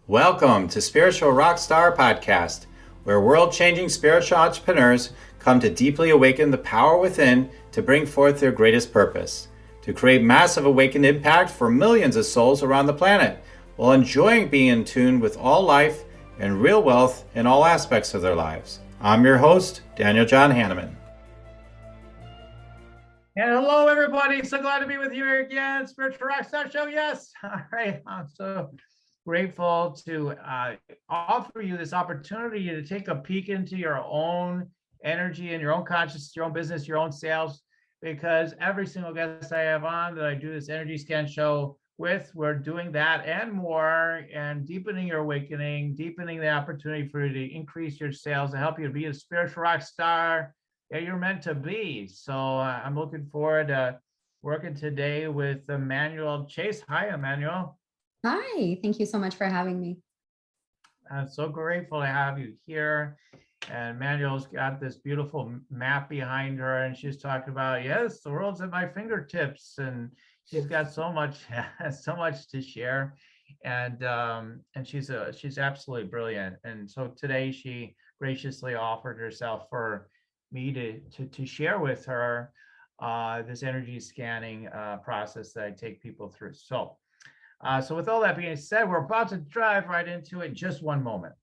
Welcome to Spiritual Rockstar Podcast, where world-changing spiritual entrepreneurs come to deeply awaken the power within to bring forth their greatest purpose, to create massive awakened impact for millions of souls around the planet, while enjoying being in tune with all life and real wealth in all aspects of their lives. I'm your host, Daniel John Hanneman. And hello, everybody. So glad to be with you again. Spiritual Rockstar Show. Yes. All right. I'm so grateful to offer you this opportunity to take a peek into your own energy and your own consciousness, your own business, your own sales, because every single guest I have on that I do this energy scan show with, we're doing that and more, and deepening your awakening, deepening the opportunity for you to increase your sales, to help you to be a spiritual rock star that you're meant to be. So I'm looking forward to working today with Emmanuelle Chasse. Hi, Emmanuelle. Hi, thank you so much for having me. I'm so grateful to have you here. And Emmanuelle's got this beautiful map behind her, and she's talking about, yes, the world's at my fingertips, and she's got so much, so much to share. And she's absolutely brilliant. And so today she graciously offered herself for me to share with her this energy scanning process that I take people through. So with all that being said, we're about to drive right into it in just one moment.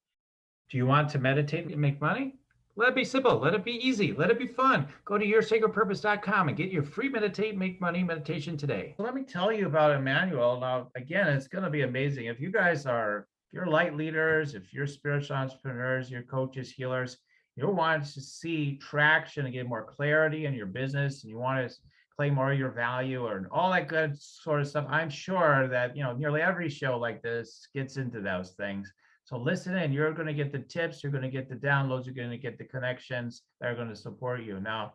Do you want to meditate and make money? Let it be simple. Let it be easy. Let it be fun. Go to yoursacredpurpose.com and get your free Meditate Make Money meditation today. So let me tell you about Emmanuelle. Now, again, it's going to be amazing. If you're light leaders, if you're spiritual entrepreneurs, you're coaches, healers, you want to see traction and get more clarity in your business, and you want to claim more of your value or all that good sort of stuff, I'm sure that nearly every show like this gets into those things. So listen in. You're going to get the tips, you're going to get the downloads, you're going to get the connections that are going to support you. Now,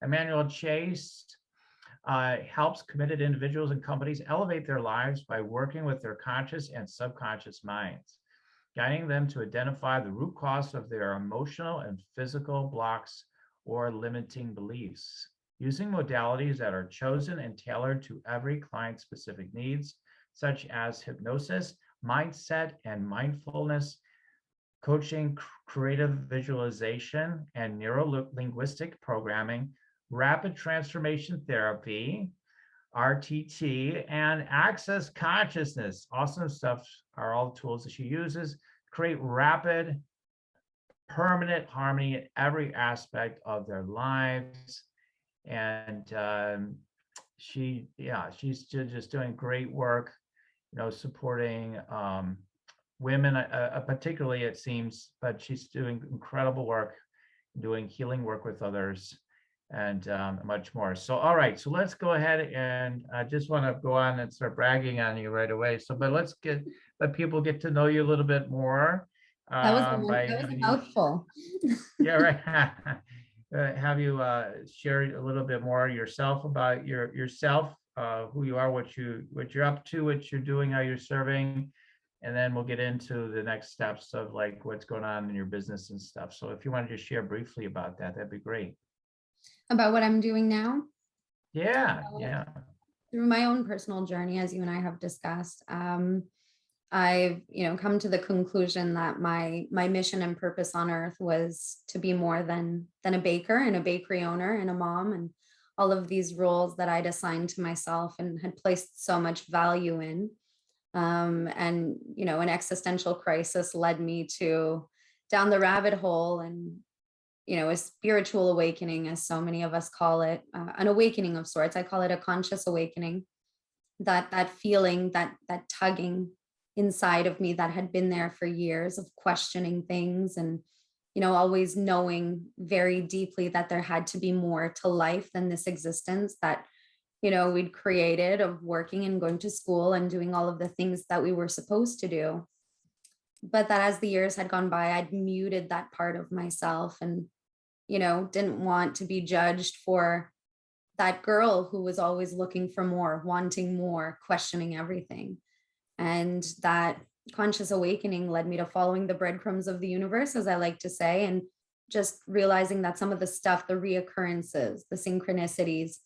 Emmanuelle Chasse helps committed individuals and companies elevate their lives by working with their conscious and subconscious minds, guiding them to identify the root cause of their emotional and physical blocks or limiting beliefs, using modalities that are chosen and tailored to every client's specific needs, such as hypnosis, mindset and mindfulness, coaching, creative visualization, and neurolinguistic programming, rapid transformation therapy, RTT, and access consciousness. Awesome stuff are all the tools that she uses to create rapid, permanent harmony in every aspect of their lives. And she's just doing great work, supporting women, particularly it seems, but she's doing incredible work, doing healing work with others, and much more. So, all right, so let's go ahead, and I just want to go on and start bragging on you right away. So, but let people get to know you a little bit more. That was a mouthful. Yeah, right. Have you share a little bit more yourself about yourself, who you are, what you're up to, what you're doing, how you're serving, and then we'll get into the next steps of like what's going on in your business and stuff. So if you want to just share briefly about that, that'd be great. About what I'm doing now? Yeah. Through my own personal journey, as you and I have discussed, I've come to the conclusion that my mission and purpose on earth was to be more than a baker and a bakery owner and a mom, and all of these roles that I'd assigned to myself and had placed so much value in. And an existential crisis led me down the rabbit hole, and a spiritual awakening, as so many of us call it, an awakening of sorts. I call it a conscious awakening. That feeling, that tugging inside of me that had been there for years of questioning things, and always knowing very deeply that there had to be more to life than this existence that we'd created, of working and going to school and doing all of the things that we were supposed to do. But that as the years had gone by, I'd muted that part of myself, and didn't want to be judged for that girl who was always looking for more, wanting more, questioning everything. And that conscious awakening led me to following the breadcrumbs of the universe, as I like to say, and just realizing that some of the stuff, the reoccurrences, the synchronicities,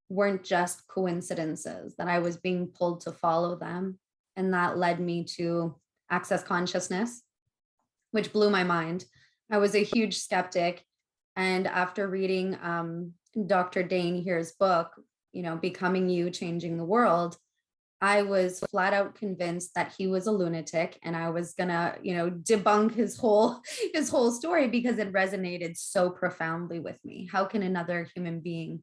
weren't just coincidences, that I was being pulled to follow them. And that led me to access consciousness, which blew my mind. I was a huge skeptic. And after reading Dr. Dane Here's book, Becoming You, Changing the World, I was flat out convinced that he was a lunatic, and I was gonna, debunk his whole story, because it resonated so profoundly with me. How can another human being,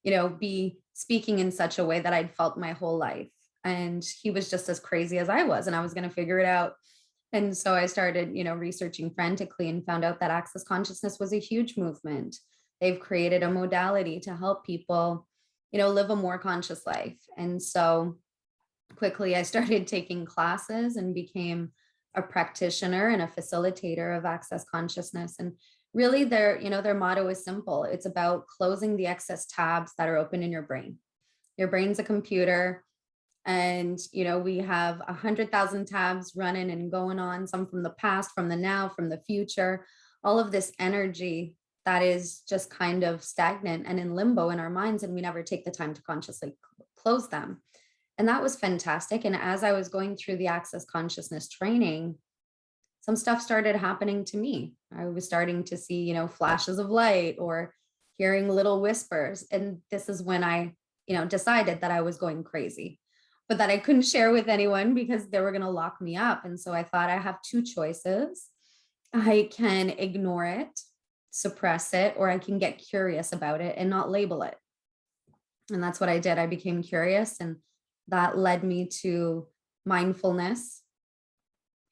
be speaking in such a way that I'd felt my whole life? And he was just as crazy as I was, and I was gonna figure it out. And so I started, researching frantically, and found out that access consciousness was a huge movement. They've created a modality to help people, live a more conscious life. And so quickly I started taking classes and became a practitioner and a facilitator of access consciousness. And really their motto is simple. It's about closing the excess tabs that are open in your brain. Your brain's a computer, and we have 100,000 tabs running and going on, some from the past, from the now, from the future, all of this energy that is just kind of stagnant and in limbo in our minds, and we never take the time to consciously close them. And that was fantastic. And as I was going through the access consciousness training, some stuff started happening to me. I was starting to see, flashes of light or hearing little whispers. And this is when I, decided that I was going crazy, but that I couldn't share with anyone because they were going to lock me up. And so I thought, I have two choices. I can ignore it, suppress it, or I can get curious about it and not label it. And that's what I did. I became curious, and that led me to mindfulness,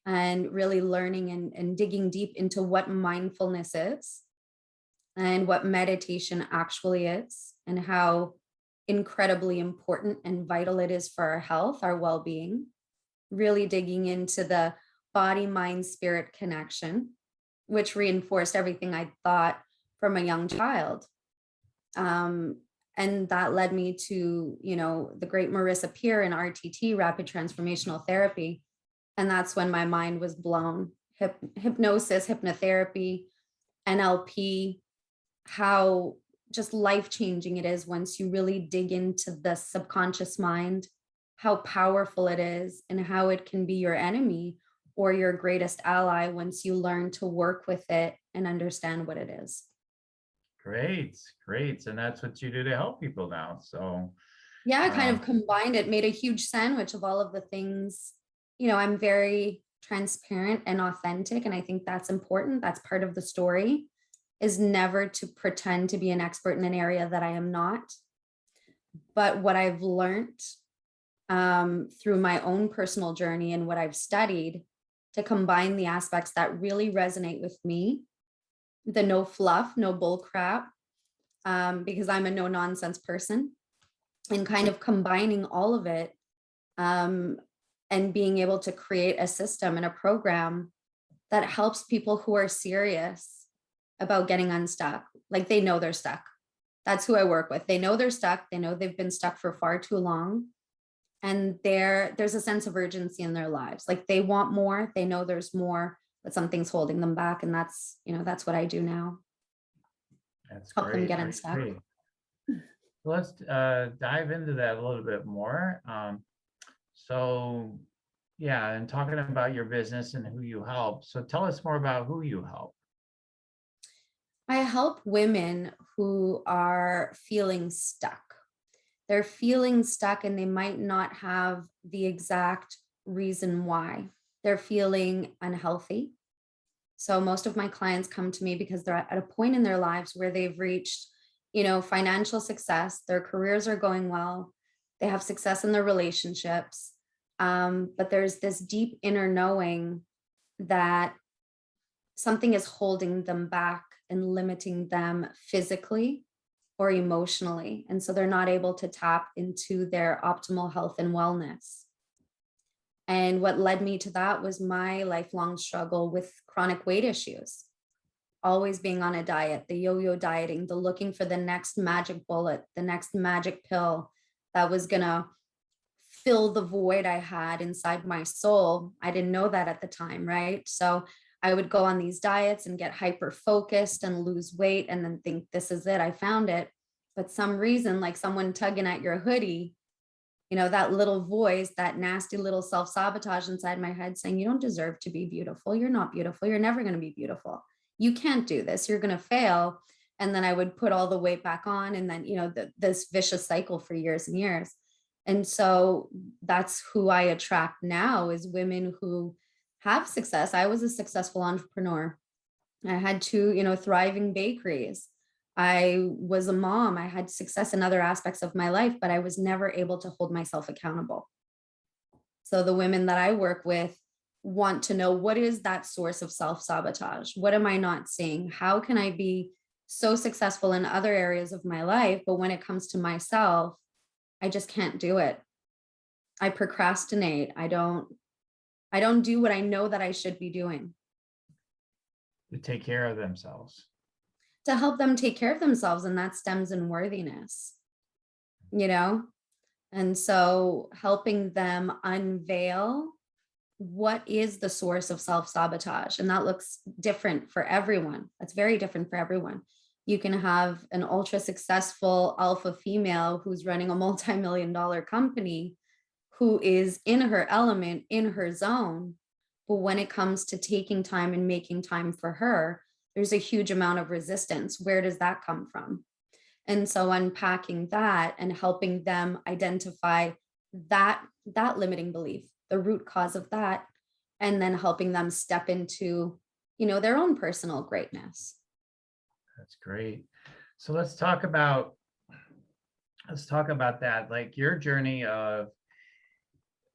and really learning and digging deep into what mindfulness is and what meditation actually is, and how incredibly important and vital it is for our health, our well-being. Really digging into the body, mind, spirit connection, which reinforced everything I thought from a young child. And that led me to, the great Marissa Peer in RTT, rapid transformational therapy. And that's when my mind was blown. Hypnosis, hypnotherapy, NLP, how just life-changing it is once you really dig into the subconscious mind, how powerful it is, and how it can be your enemy or your greatest ally once you learn to work with it and understand what it is. Great. And that's what you do to help people now. So yeah, I kind of combined it, made a huge sandwich of all of the things. I'm very transparent and authentic, and I think that's important. That's part of the story, is never to pretend to be an expert in an area that I am not. But what I've learned through my own personal journey and what I've studied, to combine the aspects that really resonate with me, the no fluff, no bull crap, because I'm a no nonsense person, and kind of combining all of it, and being able to create a system and a program that helps people who are serious about getting unstuck. Like, they know they're stuck. That's who I work with. They know they're stuck. They know they've been stuck for far too long. And there's a sense of urgency in their lives. Like, they want more. They know there's more, but something's holding them back. And that's what I do now. That's help great. them get unstuck. Great. So let's dive into that a little bit more. So yeah, and talking about your business and who you help. So tell us more about who you help. I help women who are feeling stuck. They're feeling stuck, and they might not have the exact reason why. They're feeling unhealthy. So most of my clients come to me because they're at a point in their lives where they've reached, financial success. Their careers are going well. They have success in their relationships. But there's this deep inner knowing that something is holding them back and limiting them physically or emotionally. And so they're not able to tap into their optimal health and wellness. And what led me to that was my lifelong struggle with chronic weight issues, always being on a diet, the yo-yo dieting, the looking for the next magic bullet, the next magic pill that was going to fill the void I had inside my soul. I didn't know that at the time, right? So I would go on these diets and get hyper focused and lose weight and then think, this is it, I found it. But some reason, like someone tugging at your hoodie, that little voice, that nasty little self-sabotage inside my head saying, you don't deserve to be beautiful. You're not beautiful. You're never going to be beautiful. You can't do this. You're going to fail. And then I would put all the weight back on. And then, this vicious cycle for years and years. And so that's who I attract now, is women who have success. I was a successful entrepreneur. I had two, thriving bakeries. I was a mom. I had success in other aspects of my life, but I was never able to hold myself accountable. So the women that I work with want to know, what is that source of self-sabotage? What am I not seeing? How can I be so successful in other areas of my life, but when it comes to myself, I just can't do it. I procrastinate. I don't do what I know that I should be doing. To take care of themselves. To help them take care of themselves. And that stems in worthiness, And so helping them unveil what is the source of self-sabotage. And that looks different for everyone. That's very different for everyone. You can have an ultra successful alpha female who's running a multi-million-dollar company, who is in her element, in her zone. But when it comes to taking time and making time for her, there's a huge amount of resistance. Where does that come from? And so unpacking that and helping them identify that limiting belief, the root cause of that, and then helping them step into, their own personal greatness. That's great. So let's talk about that, like your journey of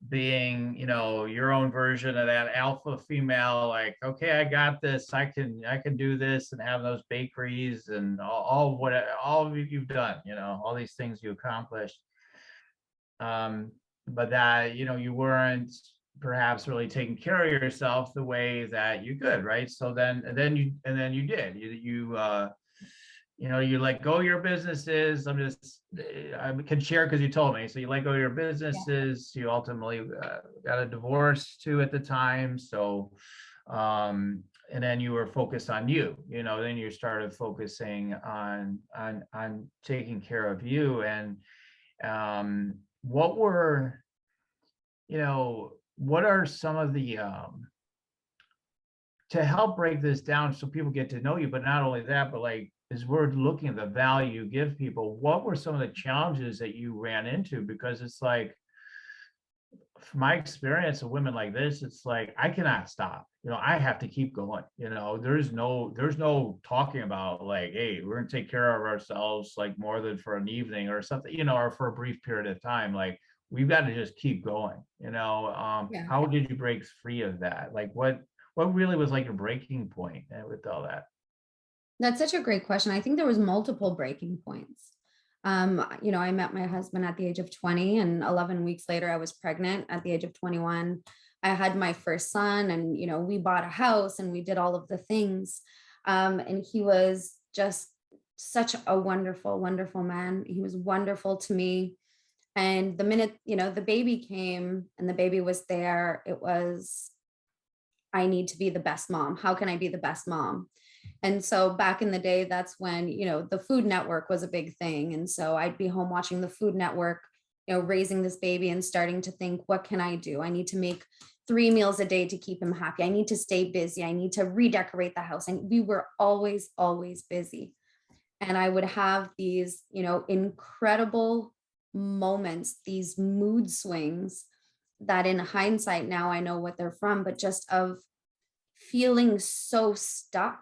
being, your own version of that alpha female, like, okay, I got this, I can do this, and have those bakeries and all you've done, all these things you accomplished. But that, you weren't perhaps really taking care of yourself the way that you could, right? So then you did, you let go of your businesses. I can share because you told me. So you let go of your businesses. Yeah. You ultimately got a divorce too at the time. So, and then you were focused on you. Then you started focusing on taking care of you. And what are some of the to help break this down so people get to know you, but not only that, but like, as we're looking at the value you give people, what were some of the challenges that you ran into? Because it's like, from my experience of women like this, it's like, I cannot stop. I have to keep going. There's no talking about like, hey, we're gonna take care of ourselves like more than for an evening or something, or for a brief period of time. Like, we've got to just keep going. Yeah. How did you break free of that? Like, what really was like your breaking point with all that? That's such a great question. I think there was multiple breaking points. I met my husband at the age of 20, and 11 weeks later, I was pregnant at the age of 21. I had my first son, and, we bought a house and we did all of the things. And he was just such a wonderful, wonderful man. He was wonderful to me. And the minute, the baby came and the baby was there, it was, I need to be the best mom. How can I be the best mom? And so back in the day, that's when, the Food Network was a big thing. And so I'd be home watching the Food Network, raising this baby and starting to think, what can I do? I need to make 3 meals a day to keep him happy. I need to stay busy. I need to redecorate the house. And we were always, always busy. And I would have these, incredible moments, these mood swings that in hindsight, now I know what they're from, but just of feeling so stuck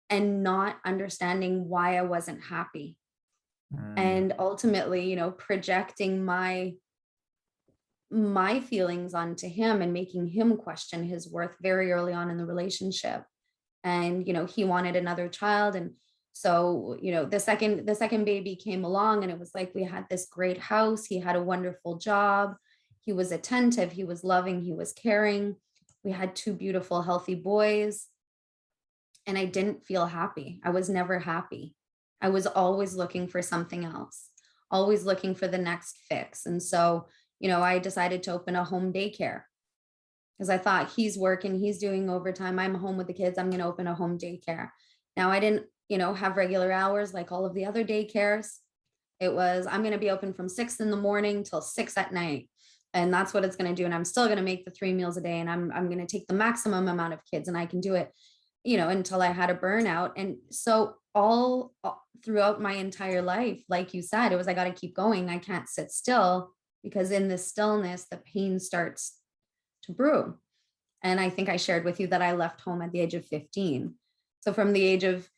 and not understanding why I wasn't happy. And ultimately, projecting my feelings onto him and making him question his worth very early on in the relationship. And, he wanted another child. And so, the second baby came along, and it was like, we had this great house. He had a wonderful job. He was attentive. He was loving. He was caring. We had 2 beautiful, healthy boys. And I didn't feel happy. I was never happy. I was always looking for something else, always looking for the next fix. And so, I decided to open a home daycare because I thought, he's working, he's doing overtime, I'm home with the kids, I'm going to open a home daycare. Now, I didn't, have regular hours like all of the other daycares. It was, I'm going to be open from 6 in the morning till 6 at night. And that's what it's going to do. And I'm still going to make the 3 meals a day. And I'm going to take the maximum amount of kids, and I can do it, until I had a burnout. And so all throughout my entire life, like you said, it was, I got to keep going. I can't sit still, because in this stillness, the pain starts to brew. And I think I shared with you that I left home at the age of 15. So from the age of,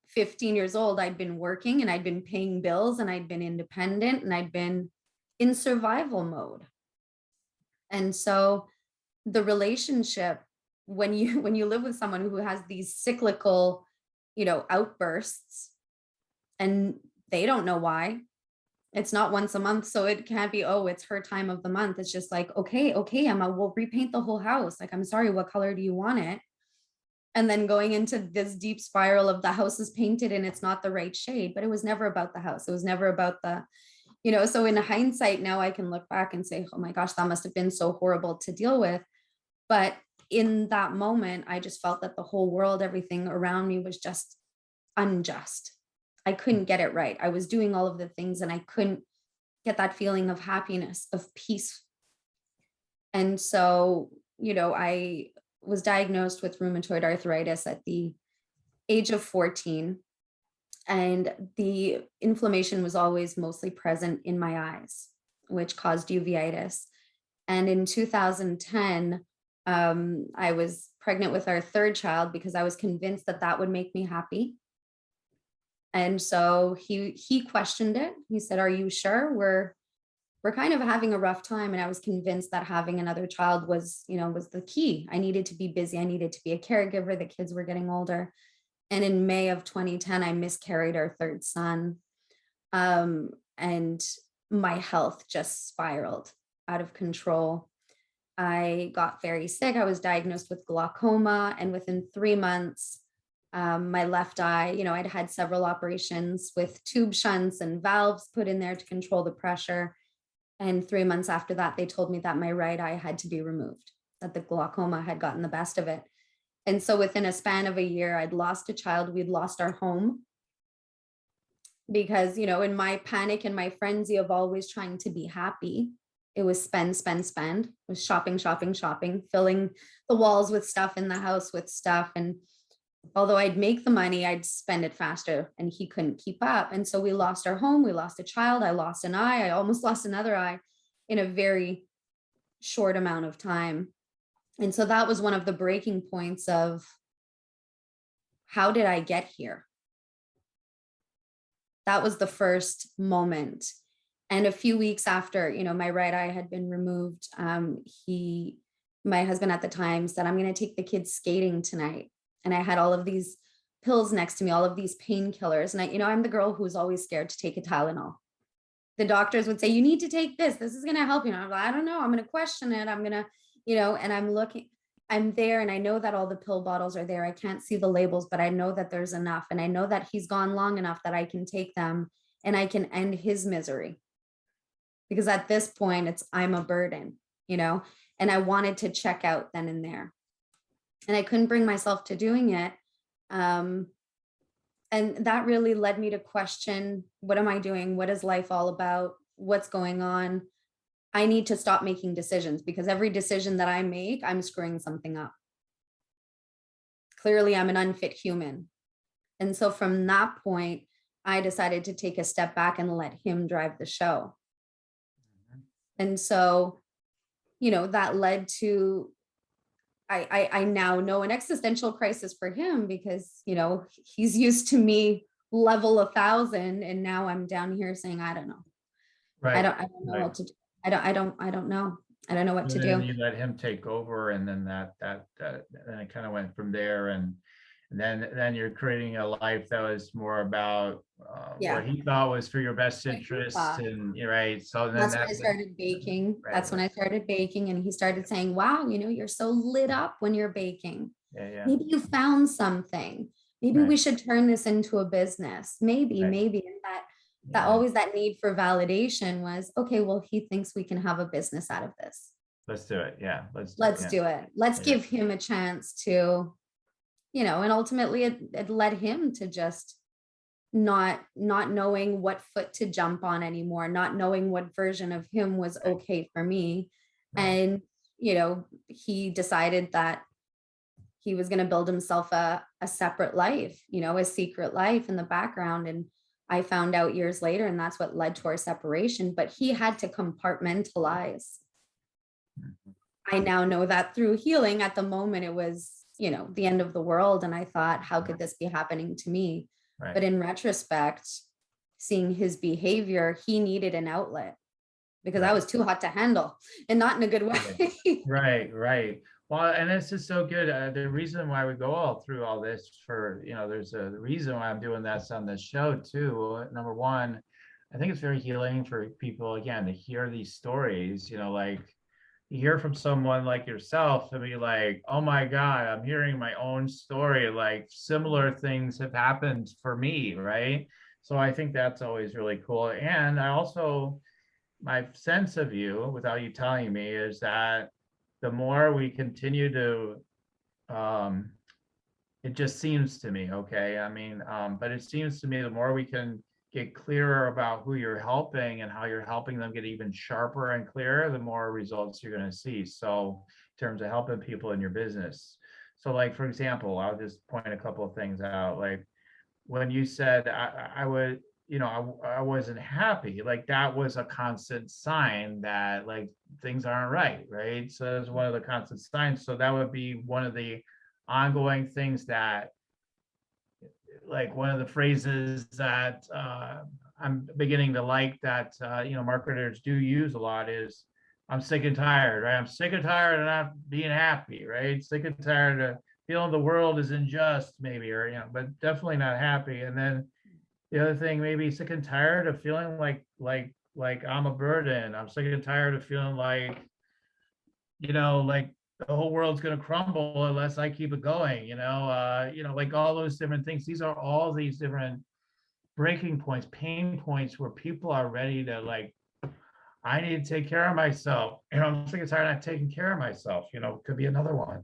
15 years old, I'd been working and I'd been paying bills and I'd been independent and I'd been in survival mode. And so the relationship, when you live with someone who has these cyclical, outbursts, and they don't know why, it's not once a month. So it can't be, oh, it's her time of the month. It's just like, okay, Emma, we'll repaint the whole house. Like, I'm sorry, what color do you want it? And then going into this deep spiral of the house is painted and it's not the right shade, but it was never about the house. It was never about the, so in hindsight, now I can look back and say, oh my gosh, that must have been so horrible to deal with. But in that moment, I just felt that the whole world, everything around me was just unjust. I couldn't get it right. I was doing all of the things and I couldn't get that feeling of happiness, of peace. And so, I was diagnosed with rheumatoid arthritis at the age of 14. And the inflammation was always mostly present in my eyes, which caused uveitis. And in 2010, I was pregnant with our third child because I was convinced that that would make me happy. And so he questioned it. He said, "Are you sure? We're kind of having a rough time." And I was convinced that having another child was the key. I needed to be busy. I needed to be a caregiver. The kids were getting older. And in May of 2010, I miscarried our third son. And my health just spiraled out of control. I got very sick. I was diagnosed with glaucoma. And within 3 months, my left eye, I'd had several operations with tube shunts and valves put in there to control the pressure. And 3 months after that, they told me that my right eye had to be removed, that the glaucoma had gotten the best of it. And so within a span of a year, I'd lost a child. We'd lost our home because, in my panic and my frenzy of always trying to be happy, it was spend, spend, spend. It was shopping, shopping, shopping, filling the walls with stuff, in the house with stuff. And although I'd make the money, I'd spend it faster, and he couldn't keep up. And so we lost our home. We lost a child. I lost an eye. I almost lost another eye in a very short amount of time. And so that was one of the breaking points of, how did I get here? That was the first moment. And a few weeks after, my right eye had been removed, my husband at the time said, "I'm going to take the kids skating tonight." And I had all of these pills next to me, all of these painkillers. And I'm the girl who was always scared to take a Tylenol. The doctors would say, "You need to take this. This is going to help you." And I'm like, "I don't know. I'm going to question it. I'm going to, and I'm there, and I know that all the pill bottles are there. I can't see the labels, but I know that there's enough. And I know that he's gone long enough that I can take them and I can end his misery. Because at this point, I'm a burden, and I wanted to check out then and there. And I couldn't bring myself to doing it. And that really led me to question, what am I doing? What is life all about? What's going on? I need to stop making decisions, because every decision that I make, I'm screwing something up. Clearly, I'm an unfit human. And so from that point, I decided to take a step back and let him drive the show. And so, that led to, I now know, an existential crisis for him, because, he's used to me level 1,000, and now I'm down here saying, I don't know. Right. I don't know what to do. I don't know. I don't know what to do. You let him take over, and then then it kind of went from there, and then you're creating a life that was more about what he thought was for your best interest, and right. So then that's when I started baking. Right, that's when I started baking, and he started saying, "Wow, you're so lit up when you're baking. Yeah. Maybe you found something. Maybe we should turn this into a business. Maybe, and that always, that need for validation was, okay, well, he thinks we can have a business out of this. Let's do it. Yeah. Let's do it. Let's give him a chance to, and ultimately it led him to just not knowing what foot to jump on anymore, not knowing what version of him was okay for me. Right. And, he decided that he was going to build himself a separate life, a secret life in the background. And I found out years later, and that's what led to our separation. But he had to compartmentalize. I now know that through healing. At the moment, it was, the end of the world. And I thought, how could this be happening to me? Right. But in retrospect, seeing his behavior, he needed an outlet because I was too hot to handle, and not in a good way. Right. Well, and this is so good. The reason why we go all through all this for, there's a reason why I'm doing this on this show too. Number one, I think it's very healing for people, again, to hear these stories, like you hear from someone like yourself and be like, oh my God, I'm hearing my own story. Like similar things have happened for me, right? So I think that's always really cool. And I also, my sense of you, without you telling me, is that the more we continue to, it just seems to me, okay? I mean, but it seems to me the more we can get clearer about who you're helping and how you're helping them get even sharper and clearer, the more results you're going to see. So in terms of helping people in your business. So like, for example, I'll just point a couple of things out. Like when you said I would, I wasn't happy, like that was a constant sign that like things aren't right? So that's one of the constant signs. So that would be one of the ongoing things that, like one of the phrases that I'm beginning to like that, marketers do use a lot is, I'm sick and tired, right? I'm sick and tired of not being happy, right? Sick and tired of feeling the world is unjust, maybe, or, but definitely not happy. And then the other thing, maybe sick and tired of feeling like I'm a burden. I'm sick and tired of feeling like, like the whole world's going to crumble unless I keep it going, like all those different things. These are all these different breaking points, pain points where people are ready to like, I need to take care of myself. I'm sick and tired of not taking care of myself, could be another one.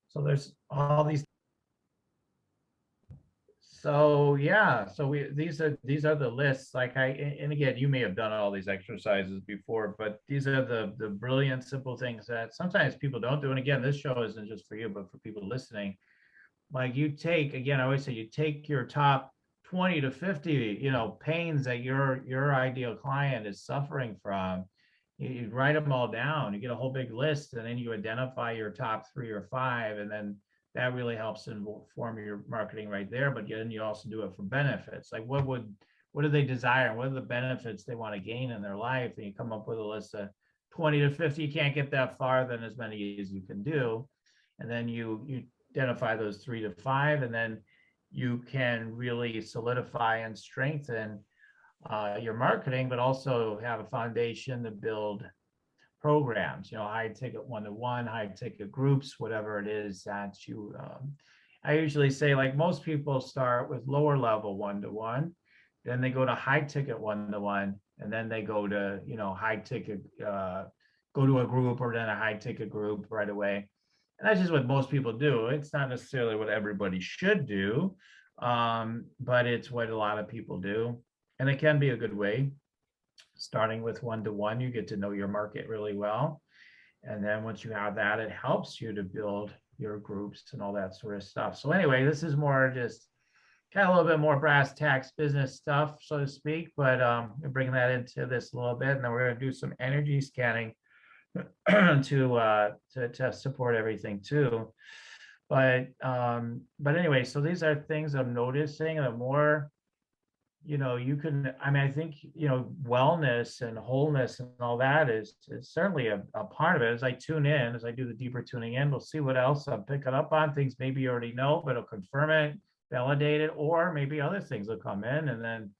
So there's all these. So yeah, so these are the lists. Like and again, you may have done all these exercises before, but these are the brilliant, simple things that sometimes people don't do. And again, this show isn't just for you, but for people listening. Like you take, again, I always say you take your top 20 to 50, pains that your ideal client is suffering from. You write them all down. You get a whole big list, and then you identify your top 3 or 5, and then that really helps inform your marketing right there. But then you also do it for benefits. Like what do they desire? What are the benefits they want to gain in their life? And you come up with a list of 20 to 50. You can't get that far, then as many as you can do. And then you identify those 3 to 5, and then you can really solidify and strengthen your marketing, but also have a foundation to build programs, high ticket one-to-one, high ticket groups, whatever it is that you, I usually say, like most people start with lower level one-to-one, then they go to high ticket one-to-one, and then they go to, high ticket, go to a group or then a high ticket group right away. And that's just what most people do. It's not necessarily what everybody should do, but it's what a lot of people do. And it can be a good way. Starting with one-to-one, you get to know your market really well. And then once you have that, it helps you to build your groups and all that sort of stuff. So anyway, this is more just kind of a little bit more brass tacks business stuff, so to speak, but we're bringing that into this a little bit. And then we're going to do some energy scanning to support everything too. But anyway, so these are things I'm noticing, and the more you can, I mean, I think, wellness and wholeness and all that is certainly a part of it. As I tune in, as I do the deeper tuning in, we'll see what else I'm picking up on, things maybe you already know, but it'll confirm it, validate it, or maybe other things will come in. And then,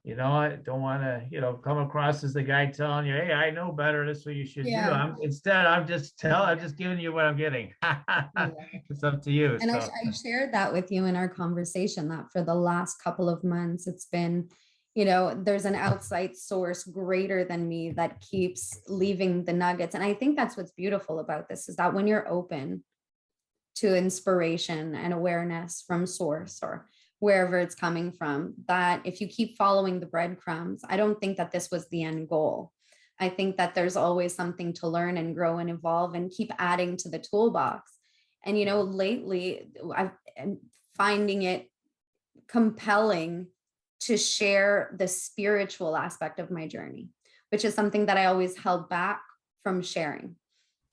I don't want to, come across as the guy telling you, hey, I know better, this is what you should do. I'm just giving you what I'm getting. It's up to you. And so. I shared that with you in our conversation, that for the last couple of months, it's been, there's an outside source greater than me that keeps leaving the nuggets. And I think that's what's beautiful about this, is that when you're open to inspiration and awareness from source, or wherever it's coming from, that if you keep following the breadcrumbs, I don't think that this was the end goal. I think that there's always something to learn and grow and evolve and keep adding to the toolbox. And, you know, lately I'm finding it compelling to share the spiritual aspect of my journey, which is something that I always held back from sharing,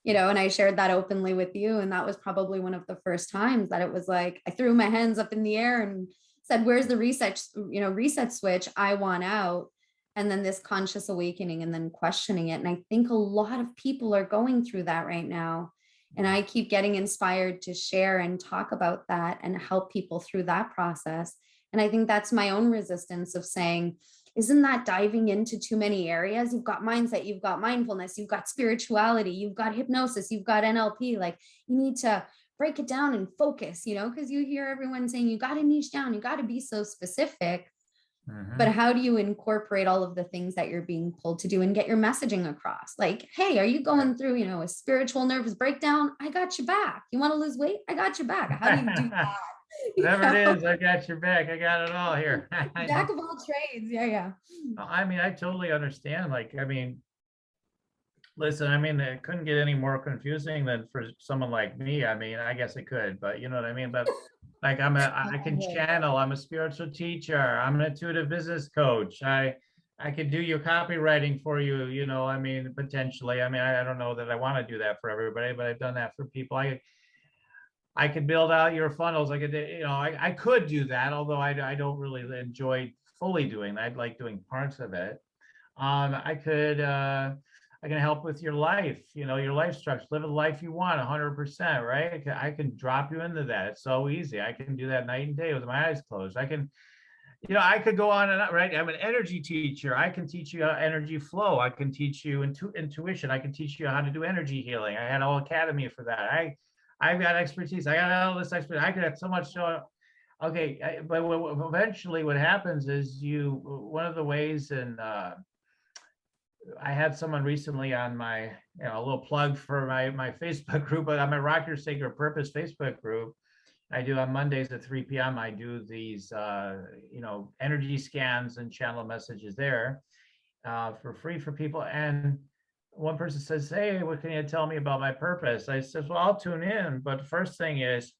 you know, and I shared that openly with you. And that was probably one of the first times that it was like, I threw my hands up in the air and said, where's the reset switch? I want out. And then this conscious awakening and then questioning it. And I think a lot of people are going through that right now. And I keep getting inspired to share and talk about that and help people through that process. And I think that's my own resistance of saying, isn't that diving into too many areas? You've got mindset, you've got mindfulness, you've got spirituality, you've got hypnosis, you've got NLP. Like, you need to break it down and focus, you know, because you hear everyone saying you got to niche down, you got to be so specific. But how do you incorporate all of the things that you're being pulled to do and get your messaging across? Like, hey, are you going through, you know, a spiritual nervous breakdown? I got your back. You want to lose weight? I got your back. How do you do that? Whatever it is, I got your back. I got it all here. Jack of all trades. Yeah. I mean, I totally understand. Like, I mean, listen, I mean, it couldn't get any more confusing than for someone like me. I mean, I guess it could, but you know what I mean? But like, I can channel, I'm a spiritual teacher, I'm an intuitive business coach. I could do your copywriting for you, you know, I mean, potentially. I mean, I don't know that I want to do that for everybody, but I've done that for people. I could build out your funnels. I could, you know, I could do that, although I don't really enjoy fully doing that. I like doing parts of it. I can help with your life, you know, your life structure, live the life you want 100%, right? I can drop you into that. It's so easy. I can do that night and day with my eyes closed. I can, you know, I could go on and on, right? I'm an energy teacher. I can teach you energy flow. I can teach you intuition. I can teach you how to do energy healing. I had a whole academy for that. I've got expertise. I got all this expertise. I could have so much. Okay, but eventually what happens is one of the ways, and I had someone recently on my, you know, a little plug for my Facebook group, but on my Rock Your Sacred Purpose Facebook group, I do on Mondays at 3 p.m. I do these, you know, energy scans and channel messages there for free for people. And one person says, hey, what can you tell me about my purpose? I said, well, I'll tune in. But the first thing is,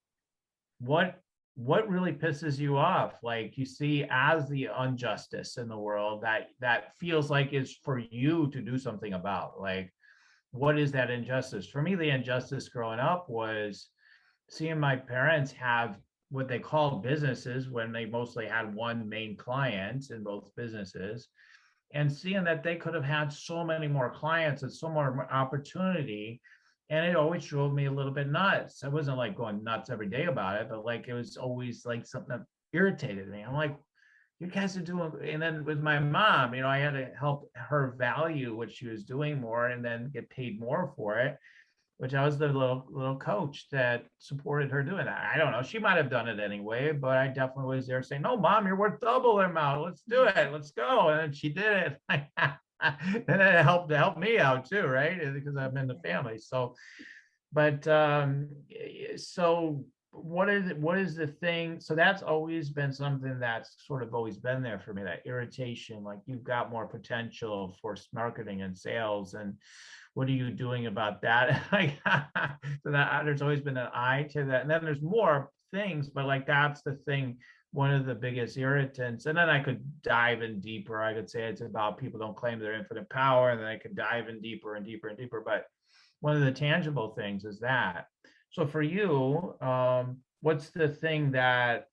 what really pisses you off, like you see as the injustice in the world that feels like it's for you to do something about? Like, what is that injustice? For me, the injustice growing up was seeing my parents have what they called businesses when they mostly had one main client in both businesses, and seeing that they could have had so many more clients and so more opportunity. And it always drove me a little bit nuts. I wasn't like going nuts every day about it, but like it was always like something that irritated me. I'm like, you guys are doing, and then with my mom, you know, I had to help her value what she was doing more and then get paid more for it, which I was the little coach that supported her doing that. I don't know. She might have done it anyway, but I definitely was there saying, no, Mom, you're worth double the amount. Let's do it. Let's go. And then she did it. And it helped me out too, right? Because I'm in the family. So, but so what is the thing? So that's always been something that's sort of always been there for me, that irritation, like you've got more potential for marketing and sales, and what are you doing about that? So that there's always been an eye to that. And then there's more things, but like that's the thing, one of the biggest irritants. And then I could dive in deeper. I could say it's about people don't claim their infinite power, and then I could dive in deeper and deeper and deeper. But one of the tangible things is that. So for you, what's the thing that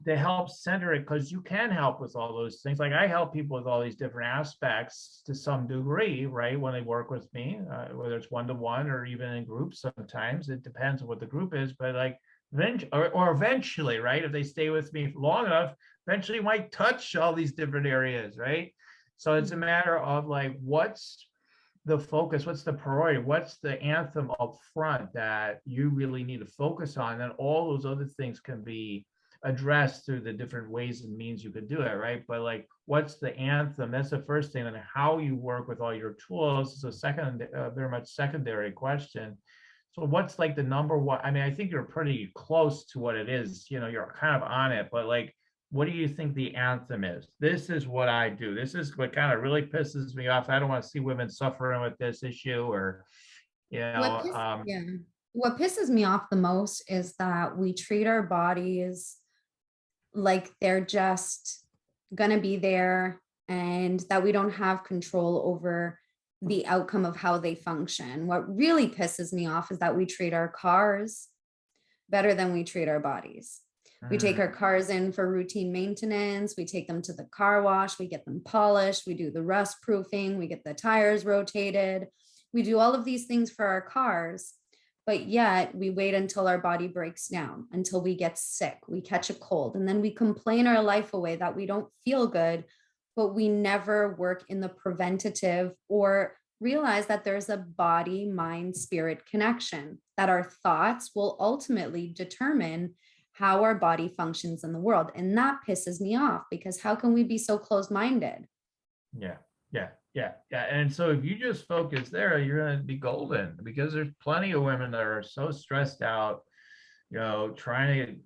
helps center it? Because you can help with all those things. Like I help people with all these different aspects to some degree, right? When they work with me, whether it's one-to-one or even in groups, sometimes it depends on what the group is, but like eventually, right? If they stay with me long enough, eventually you might touch all these different areas, right? So it's a matter of like, what's the focus, what's the priority, what's the anthem up front that you really need to focus on, and then all those other things can be addressed through the different ways and means you could do it, right? But like, what's the anthem? That's the first thing. And how you work with all your tools is a second, very much secondary question. So what's like the number one? I mean, I think you're pretty close to what it is. You know, you're kind of on it, but like, what do you think the anthem is? This is what I do. This is what kind of really pisses me off. I don't want to see women suffering with this issue, or, you know, Yeah. What pisses me off the most is that we treat our bodies like they're just gonna be there, and that we don't have control over the outcome of how they function. What really pisses me off is that we treat our cars better than we treat our bodies. We take our cars in for routine maintenance. We take them to the car wash. We get them polished. We do the rust proofing. We get the tires rotated. We do all of these things for our cars, but yet we wait until our body breaks down, until we get sick, we catch a cold, and then we complain our life away that we don't feel good, but we never work in the preventative or realize that there's a body, mind, spirit connection, that our thoughts will ultimately determine how our body functions in the world. And that pisses me off, because how can we be so closed-minded? Yeah, yeah. And so if you just focus there, you're going to be golden, because there's plenty of women that are so stressed out, you know, trying to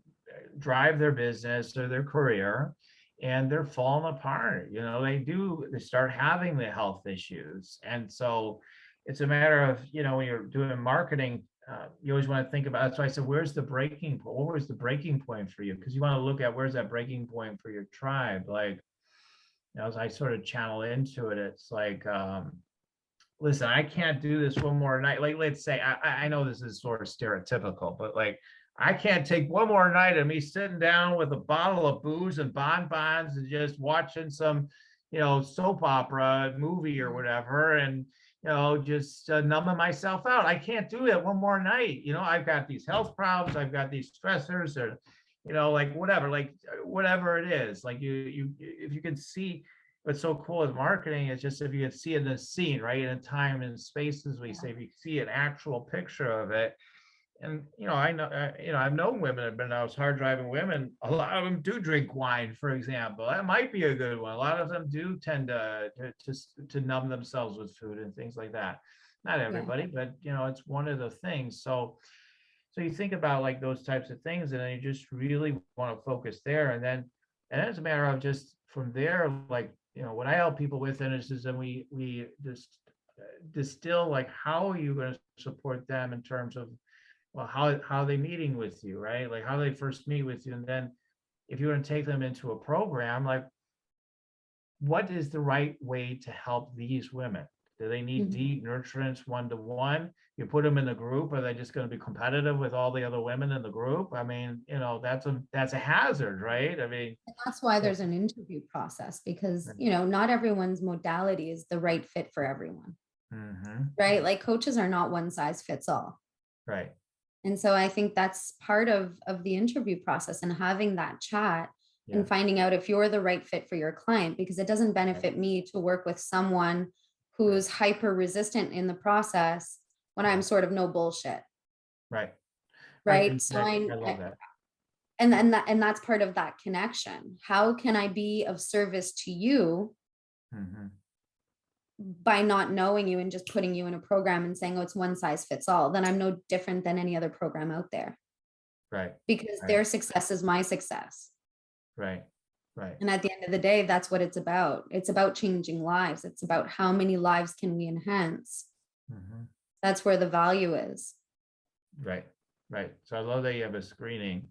drive their business or their career, and they're falling apart. You know, they start having the health issues. And so it's a matter of, you know, when you're doing marketing, you always want to think about, that's why I said, where's the breaking point? What was the breaking point for you? Because you want to look at where's that breaking point for your tribe. Like, you know, as I sort of channel into it, it's like, listen, I can't do this one more night. Like, let's say, I know this is sort of stereotypical, but like, I can't take one more night of me sitting down with a bottle of booze and bonbons and just watching some, you know, soap opera movie or whatever, and, you know, just numbing myself out. I can't do that one more night. You know, I've got these health problems, I've got these stressors, or, you know, like whatever it is. Like if you can see what's so cool with marketing is just if you can see it in the scene, right, in time and space, as we say, if you see an actual picture of it. And, you know, I know, you know, I've known women, but those hard driving women, a lot of them do drink wine, for example. That might be a good one. A lot of them do tend to numb themselves with food and things like that. Not everybody, but, you know, it's one of the things. So you think about like those types of things, and then you just really want to focus there. And then it's a matter of just from there, like, you know, what I help people with, and is then we just distill, like, how are you going to support them in terms of, well, how are they meeting with you, right? Like how they first meet with you. And then if you want to take them into a program, like, what is the right way to help these women? Do they need deep nurturance one-to-one? You put them in the group, are they just going to be competitive with all the other women in the group? I mean, you know, that's a hazard, right? I mean, and that's why there's an interview process, because, you know, not everyone's modality is the right fit for everyone. Right? Like coaches are not one size fits all. Right. And so I think that's part of the interview process, and having that chat and finding out if you're the right fit for your client, because it doesn't benefit me to work with someone who's hyper resistant in the process when I'm sort of no bullshit. Right. Right. So I love that. And that's part of that connection. How can I be of service to you by not knowing you and just putting you in a program and saying, oh, it's one size fits all? Then I'm no different than any other program out there. Right. Because their success is my success. Right. And at the end of the day, that's what it's about. It's about changing lives. It's about how many lives can we enhance. That's where the value is. Right. So I love that you have a screening,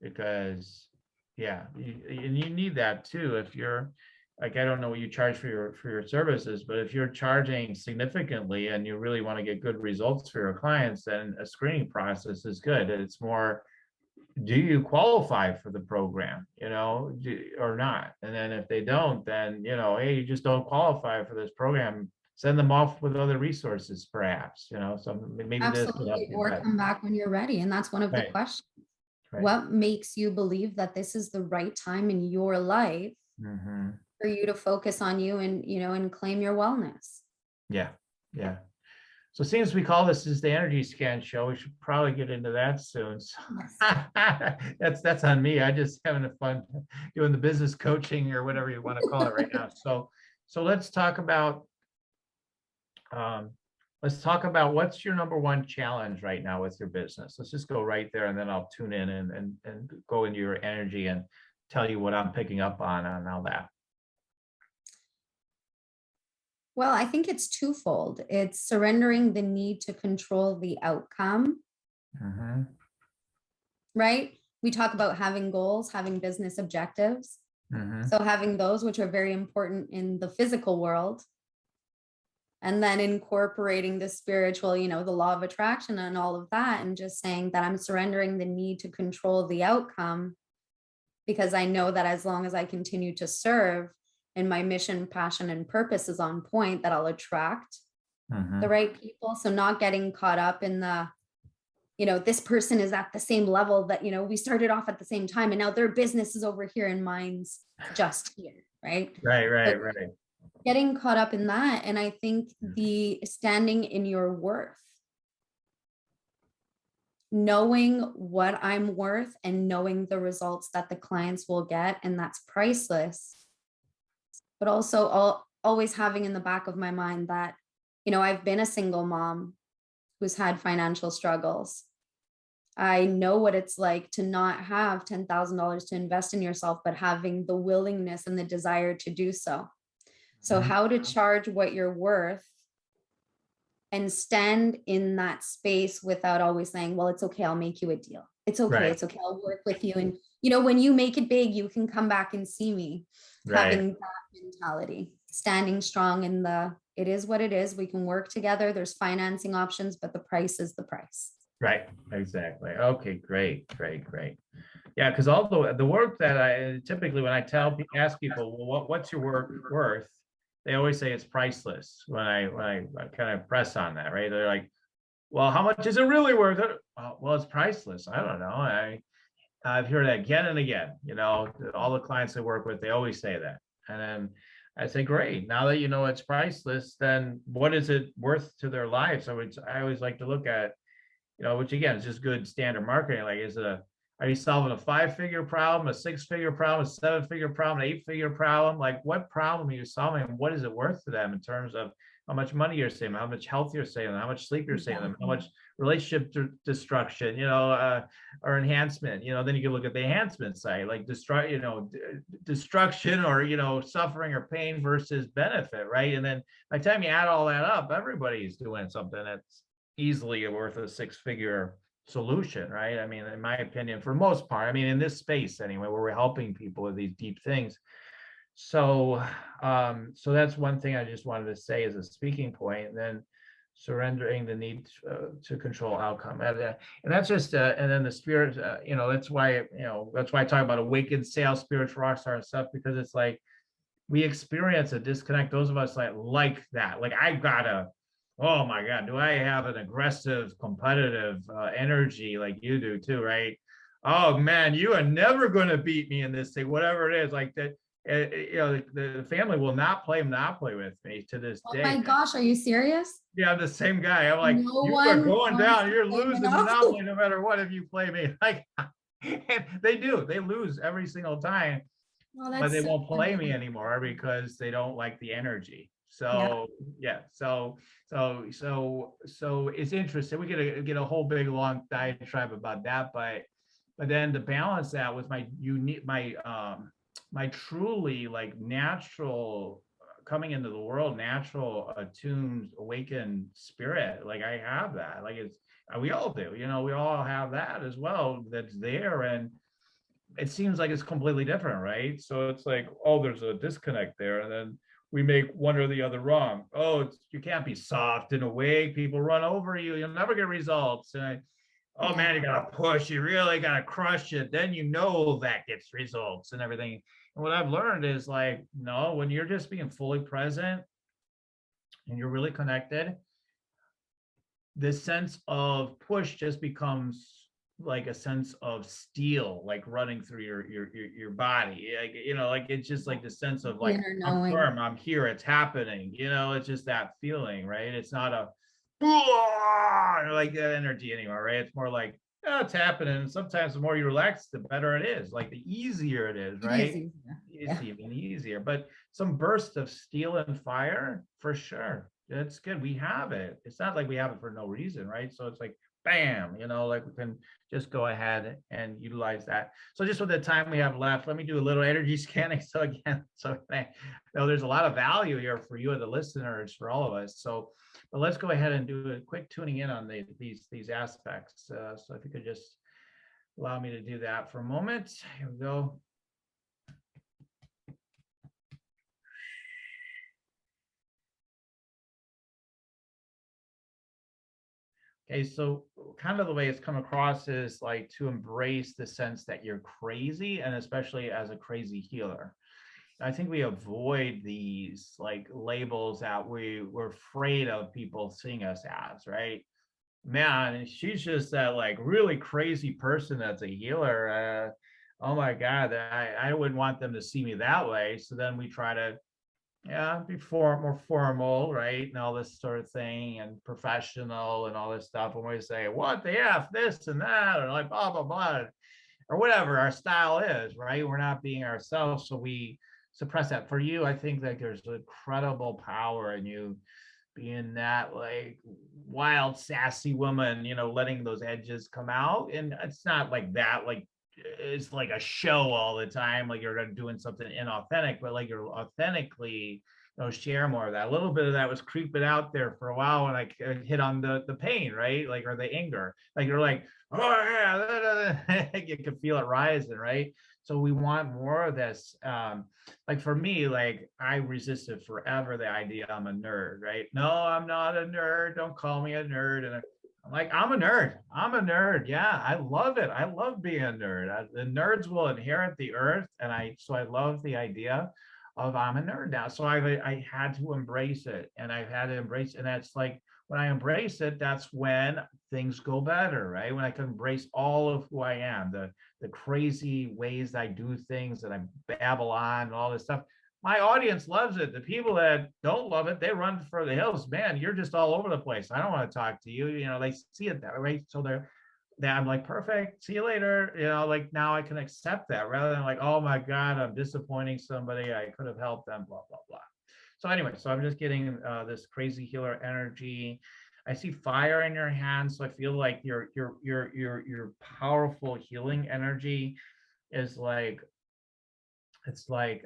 because you need that too. If you're like, I don't know what you charge for your services, but if you're charging significantly and you really want to get good results for your clients, then a screening process is good. It's more, do you qualify for the program, you know, or not? And then if they don't, then, you know, hey, you just don't qualify for this program. Send them off with other resources, perhaps, you know, so maybe absolutely, or come back when you're ready. And that's one of the questions. What makes you believe that this is the right time in your life for you to focus on you and, you know, and claim your wellness? Yeah. So it seems we call this is the energy scan show. We should probably get into that soon. So that's on me. I just having a fun doing the business coaching or whatever you want to call it right now. So let's talk about let's talk about what's your number one challenge right now with your business. Let's just go right there, and then I'll tune in and go into your energy and tell you what I'm picking up on all that. Well, I think it's twofold. It's surrendering the need to control the outcome, right? We talk about having goals, having business objectives. So having those, which are very important in the physical world, and then incorporating the spiritual, the law of attraction and all of that, and just saying that I'm surrendering the need to control the outcome, because I know that as long as I continue to serve and my mission, passion, and purpose is on point, that I'll attract the right people. So not getting caught up in the, this person is at the same level that, we started off at the same time and now their business is over here and mine's just here, right? Right. Getting caught up in that. And I think the standing in your worth, knowing what I'm worth and knowing the results that the clients will get, and that's priceless. But also always having in the back of my mind that, I've been a single mom who's had financial struggles. I know what it's like to not have $10,000 to invest in yourself, but having the willingness and the desire to do so. So how to charge what you're worth and stand in that space without always saying, well, it's okay, I'll make you a deal. It's okay. Right. It's okay. I'll work with you. And, when you make it big, you can come back and see me. Right. Having that mentality, standing strong in it is what it is. We can work together. There's financing options, but the price is the price. Right. Exactly. Okay, great. Yeah, because all the work that I typically, when I ask people, well, what's your work worth? They always say it's priceless. When I kind of press on that, right? They're like, well, how much is it really worth? Well, it's priceless. I don't know. I've heard that again and again. All the clients I work with, they always say that. And then I say, great. Now that you know it's priceless, then what is it worth to their lives? So I always like to look at, which again is just good standard marketing. Like, are you solving a 5-figure problem, a 6-figure problem, a 7-figure problem, an 8-figure problem? Like, what problem are you solving, and what is it worth to them in terms of how much money you're saving, how much health you're saving, how much sleep you're saving, how much relationship destruction, or enhancement. Then you can look at the enhancement side, like destruction or suffering or pain versus benefit, right? And then by the time you add all that up, everybody's doing something that's easily worth a 6-figure solution, right? I mean, in my opinion, for the most part, in this space anyway, where we're helping people with these deep things. So that's one thing I just wanted to say as a speaking point. And then surrendering the need to control outcome, and that's just and then the spirit. That's why I talk about awakened sales, spiritual rock star and stuff, because it's like we experience a disconnect. Those of us like that. Like, I've got to. Oh my God, do I have an aggressive, competitive energy like you do too, right? Oh man, you are never going to beat me in this thing, whatever it is. Like that, the family will not play Monopoly with me to this day. Oh my gosh, are you serious? Yeah, I'm the same guy. I'm like, you are going down. You're losing Monopoly no matter what if you play me. Like, and they do. They lose every single time, but they won't play me anymore because they don't like the energy. So yeah, so it's interesting. We get a whole big long diatribe about that, but then to balance that with my truly like natural coming into the world, natural attuned awakened spirit, like I have that. Like, it's we all do, we all have that as well, that's there, and it seems like it's completely different, right? So it's like, oh, there's a disconnect there, and then we make one or the other wrong. Oh, you can't be soft and awake. People run over you. You'll never get results. And oh man, you gotta push. You really gotta crush it. Then that gets results and everything. And what I've learned is like, no, when you're just being fully present and you're really connected, this sense of push just becomes like a sense of steel, like running through your body, like it's just like the sense of like, I'm firm, I'm here, it's happening, it's just that feeling, right? It's not a like that energy anymore, right? It's more like, oh, it's happening. And sometimes the more you relax, the better it is, like the easier it is, right? It's even easier. But some burst of steel and fire, for sure, That's good. We have it. It's not like we have it for no reason, right? So it's like, bam, like we can just go ahead and utilize that. So just with the time we have left, let me do a little energy scanning. So again, there's a lot of value here for you and the listeners, for all of us. So, but let's go ahead and do a quick tuning in on these aspects. So if you could just allow me to do that for a moment. Here we go. Okay, so kind of the way it's come across is like to embrace the sense that you're crazy, and especially as a crazy healer. I think we avoid these like labels that we're afraid of people seeing us as, right? Man, she's just that like really crazy person that's a healer. Oh my God, I wouldn't want them to see me that way. So then we try to be more formal, right? And all this sort of thing, and professional and all this stuff. When we say, what the F, this and that, or like blah, blah, blah, or whatever our style is, right? We're not being ourselves. So we suppress that. For you, I think that there's incredible power in you being that like wild, sassy woman, letting those edges come out. And it's not like that, like it's like a show all the time, like you're doing something inauthentic, but like you're authentically, share more of that. A little bit of that was creeping out there for a while when I hit on the pain, right? Like, or the anger, like you're like, oh yeah, you can feel it rising, right? So we want more of this. Like for me, like I resisted forever the idea I'm a nerd, right? No, I'm not a nerd. Don't call me a nerd. And I'm like, I'm a nerd. I'm a nerd. Yeah, I love it. I love being a nerd. The nerds will inherit the earth, and I love the idea of I'm a nerd now. So I had to embrace it, and I've had to embrace, and that's like when I embrace it, that's when things go better, right? When I can embrace all of who I am, the crazy ways I do things, that I babble on, and all this stuff. My audience loves it. The people that don't love it, they run for the hills. Man, you're just all over the place. I don't want to talk to you. They see it that way. So I'm like, perfect. See you later. Like now I can accept that rather than like, oh my God, I'm disappointing somebody. I could have helped them, blah, blah, blah. So anyway, so I'm just getting this crazy healer energy. I see fire in your hands. So I feel like your powerful healing energy is like, it's like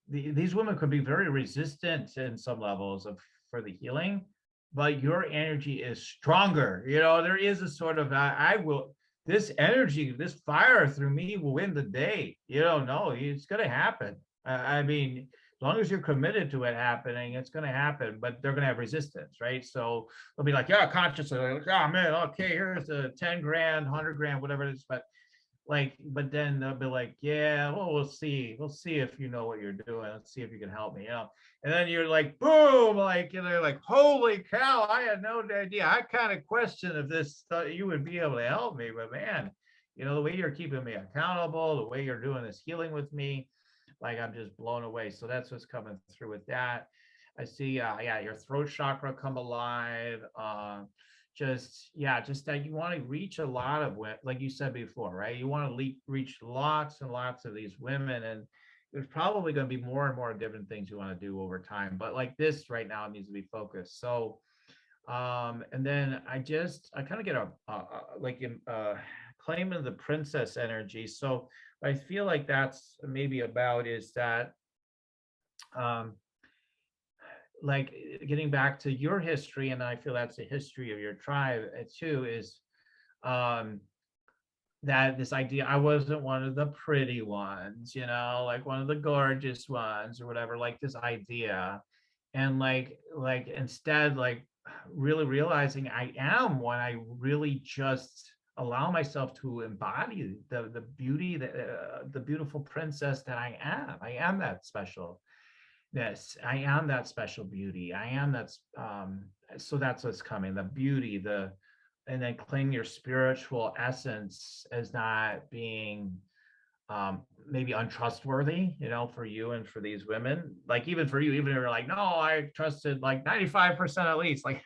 these women could be very resistant in some levels for the healing, but your energy is stronger. There is a sort of I will, this energy, this fire through me will win the day. You don't know, it's going to happen. I mean, as long as you're committed to it happening, it's going to happen, but they're going to have resistance, right? So they'll be like, yeah, consciously, like, oh man, okay, here's the 10 grand, 100 grand, whatever it is. But then they'll be like, yeah, well, we'll see if you know what you're doing. Let's see if you can help me, and then you're like, boom, like, like, holy cow, I had no idea. I kind of questioned if this you would be able to help me, but man, the way you're keeping me accountable, the way you're doing this healing with me, like I'm just blown away. So that's what's coming through with that. I see, your throat chakra come alive. Just that you want to reach a lot of, like you said before, right? You want to reach lots and lots of these women, and there's probably going to be more and more different things you want to do over time. But like this right now, it needs to be focused. So, and then I kind of get a claim of the princess energy. So I feel like that's maybe about is that, like getting back to your history, and I feel that's the history of your tribe too, is that this idea I wasn't one of the pretty ones, like one of the gorgeous ones or whatever, like this idea. And like instead, like really realizing I am when I really just allow myself to embody the beauty, the beautiful princess that I am. I am that special. Yes, I am that special beauty. I am so that's what's coming, the beauty, and then claim your spiritual essence as not being maybe untrustworthy, for you and for these women. Like even for you, even if you're like, no, I trusted like 95% at least, like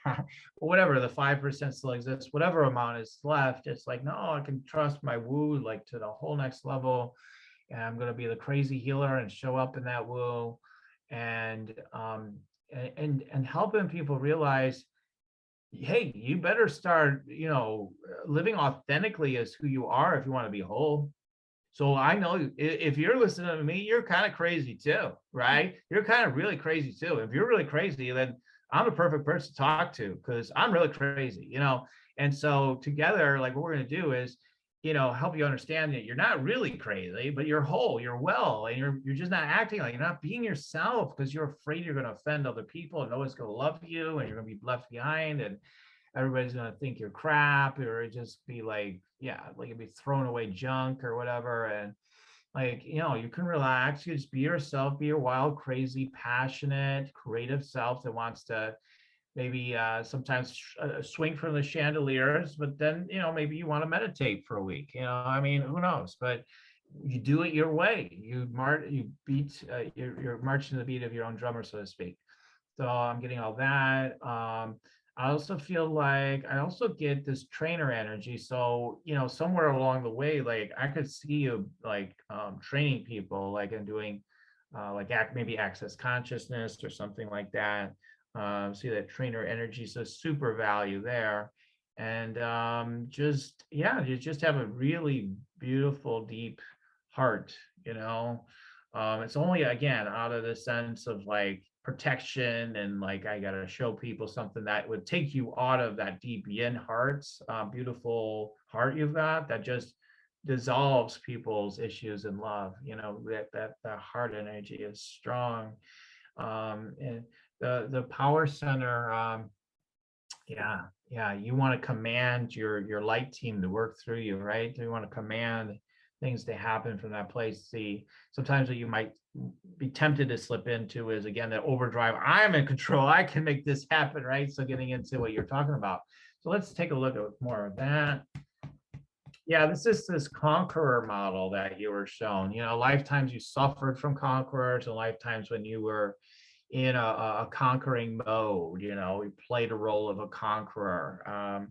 whatever, the 5% still exists, whatever amount is left, it's like, no, I can trust my woo like to the whole next level. And I'm going to be the crazy healer and show up in that woo. and helping people realize, hey, you better start, living authentically as who you are if you want to be whole. So I know if you're listening to me, you're kind of crazy too, right? You're kind of really crazy too. If you're really crazy, then I'm the perfect person to talk to because I'm really crazy, And so together, like what we're going to do is, help you understand that you're not really crazy, but you're whole, you're well, and you're just not acting like you're not being yourself because you're afraid you're going to offend other people and no one's going to love you and you're going to be left behind and everybody's going to think you're crap or just be like, yeah, like it'd be thrown away junk or whatever. And like, you can relax, you just be yourself, be your wild, crazy, passionate, creative self that wants to maybe sometimes swing from the chandeliers, but then, maybe you want to meditate for a week, I mean, who knows, but you do it your way. You beat, you're marching to the beat of your own drummer, so to speak. So I'm getting all that. I also feel like I also get this trainer energy. So, somewhere along the way, like I could see you like training people, like and doing like maybe access consciousness or something like that. See that trainer energy, so super value there. And you just have a really beautiful, deep heart, it's only again out of the sense of like protection and like I gotta show people something that would take you out of that deep yin hearts, beautiful heart you've got that just dissolves people's issues in love. That heart energy is strong. And the power center, yeah, you want to command your light team to work through you, right? You want to command things to happen from that place. See, sometimes what you might be tempted to slip into is again that overdrive. I'm in control. I can make this happen, right? So getting into what you're talking about. So let's take a look at more of that. Yeah, this is this conqueror model that you were shown. Lifetimes you suffered from conquerors and lifetimes when you were in a conquering mode, we played a role of a conqueror.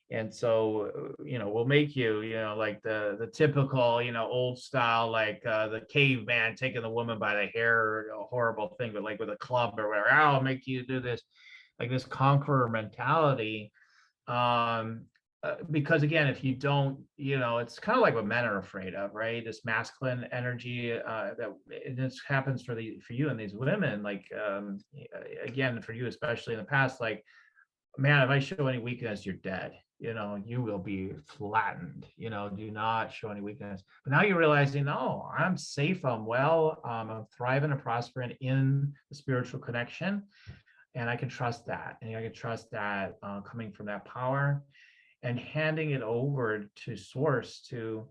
And so, we'll make you, like the typical, old style, like the caveman taking the woman by the hair, a horrible thing, but like with a club or whatever, I'll make you do this, like this conqueror mentality. Because again, if you don't, it's kind of like what men are afraid of, right? This masculine energy that this happens for you and these women, like again, for you especially in the past, like, man, if I show any weakness, you're dead. You will be flattened. Do not show any weakness. But now you're realizing, no, I'm safe. I'm well. I'm thriving and prospering in the spiritual connection, and I can trust that. And I can trust that coming from that power. And handing it over to source to